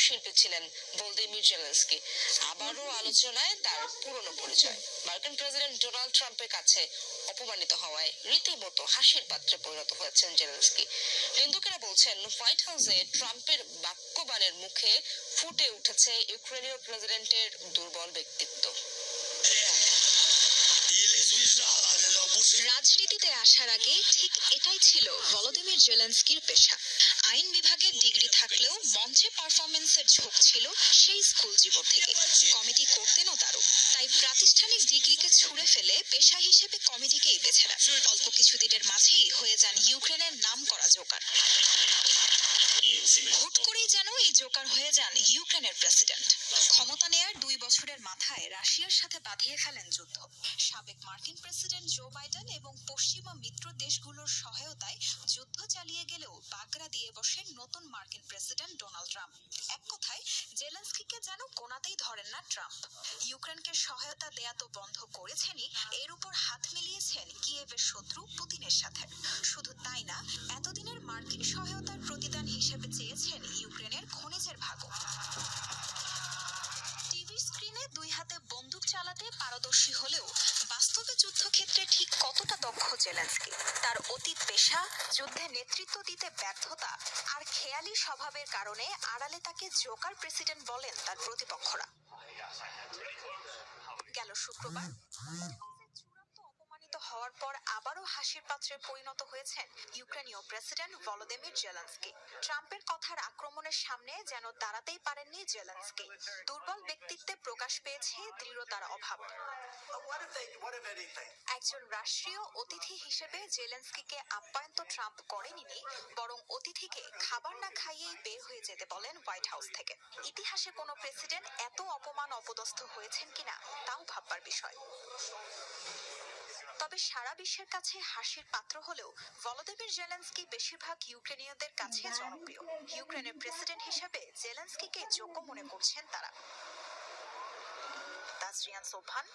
শিল্পী ছিলেন Volodymyr Zelensky. আবারও আলোচনায় তার পুরনো পরিচয়। মার্কিন প্রেসিডেন্ট ডোনাল্ড ট্রাম্পের কাছে অপমানিত হওয়ায় রীতিমতো হাসির পাত্রে পরিণত হয়েছেন জেলেনস্কি। নিন্দুকেরা বলছেন, হোয়াইট হাউসে ট্রাম্পের বাক্যবাণের মুখে ফুটে উঠেছে ইউক্রেনীয় প্রেসিডেন্টের দুর্বল ব্যক্তিত্ব। রাজনীতিতে আসার আগে ঠিক এটাই ছিল ভলোদিমির জেলেনস্কির পেশা। আইন বিভাগে ডিগ্রি থাকলেও মঞ্চে পারফরমেন্সের ঝোঁক ছিল সেই স্কুল জীবন থেকে। কমেডি করতেনও দারুণ, তাই প্রাতিষ্ঠানিক ডিগ্রিকে ছুঁড়ে ফেলে পেশা হিসেবে কমেডিকেই বেছে নেন। অল্প কিছুদিনের মাঝেই হয়ে যান ইউক্রেনের নামকরা জোকার। হুট করেই যেন এই জোকার হয়ে যান ইউক্রেনের প্রেসিডেন্ট। ক্ষমতা নেয়ার 2 বছরের মাথায় রাশিয়ার সাথে বাঁধিয়ে ফেলেন যুদ্ধ। সাবেক মার্কিন প্রেসিডেন্ট জো বাইডেন এবং পশ্চিমা মিত্র দেশগুলোর সহায়তায় যুদ্ধ চালিয়ে গেলেও বাগড়া দিয়ে বসেন নতুন মার্কিন প্রেসিডেন্ট ডোনাল্ড ট্রাম্প। এক কথায় জেলেনস্কিকে যেন কোনাতেই ধরেন না ট্রাম্প। ইউক্রেনকে সহায়তা দেয়া তো বন্ধ করেছেনই, এর উপর হাত মিলিয়েছেন কিয়েভের শত্রু পুতিনের সাথে। শুধু তাই না, এতদিনের মার্কিন সহায়তার প্রতিদান হিসেবে চেয়েছেন ইউক্রেনের খনিজের ভাগও। টিভি স্ক্রিনে 2 হাতে বন্দুক চালাতে পারদর্শী হলেও বাস্তবে যুদ্ধক্ষেত্রে ঠিক কতটা দক্ষ জেলেনস্কি? তার অতীত পেশা, যুদ্ধে নেতৃত্ব দিতে ব্যর্থতা আর খেয়ালি স্বভাবের কারণে আড়ালে তাকে জোকার প্রেসিডেন্ট বলেন তার প্রতিপক্ষরা। গেল শুক্রবার অপমানিত হওয়ার পর আবারও হাসির পাত্রে পরিণত হয়েছেন ইউক্রেনীয় প্রেসিডেন্ট ভলোদিমির জেলেনস্কি। ট্রাম্পের কথার আক্রমণের সামনে যেন দাঁড়াতেই পারেননি জেলেনস্কি। দুর্বল ব্যক্তিত্বে প্রকাশ পেয়েছে দৃঢ়তার অভাব। একজন রাষ্ট্রীয় অতিথি হিসেবে জেলেনস্কিকে আপ্যায়ন তো ট্রাম্প করেনি, বরং অতিথিকে খাবার না খাইয়েই বের হয়ে যেতে বলেন হোয়াইট হাউস থেকে। ইতিহাসে কোনো প্রেসিডেন্ট এত অপমান অপদস্থ হয়েছেন কিনা তাও ভাববার বিষয়। তবে সারা বিশ্বের কাছে হাসির পাত্র হলেও ভলোদিমির জেলেনস্কি বেশিরভাগ ইউক্রেনীয়দের কাছে জনপ্রিয়। ইউক্রেনের প্রেসিডেন্ট হিসেবে জেলেনস্কিকে যোগ্য মনে করছেন তারা। তাসরিয়ান সোবহান,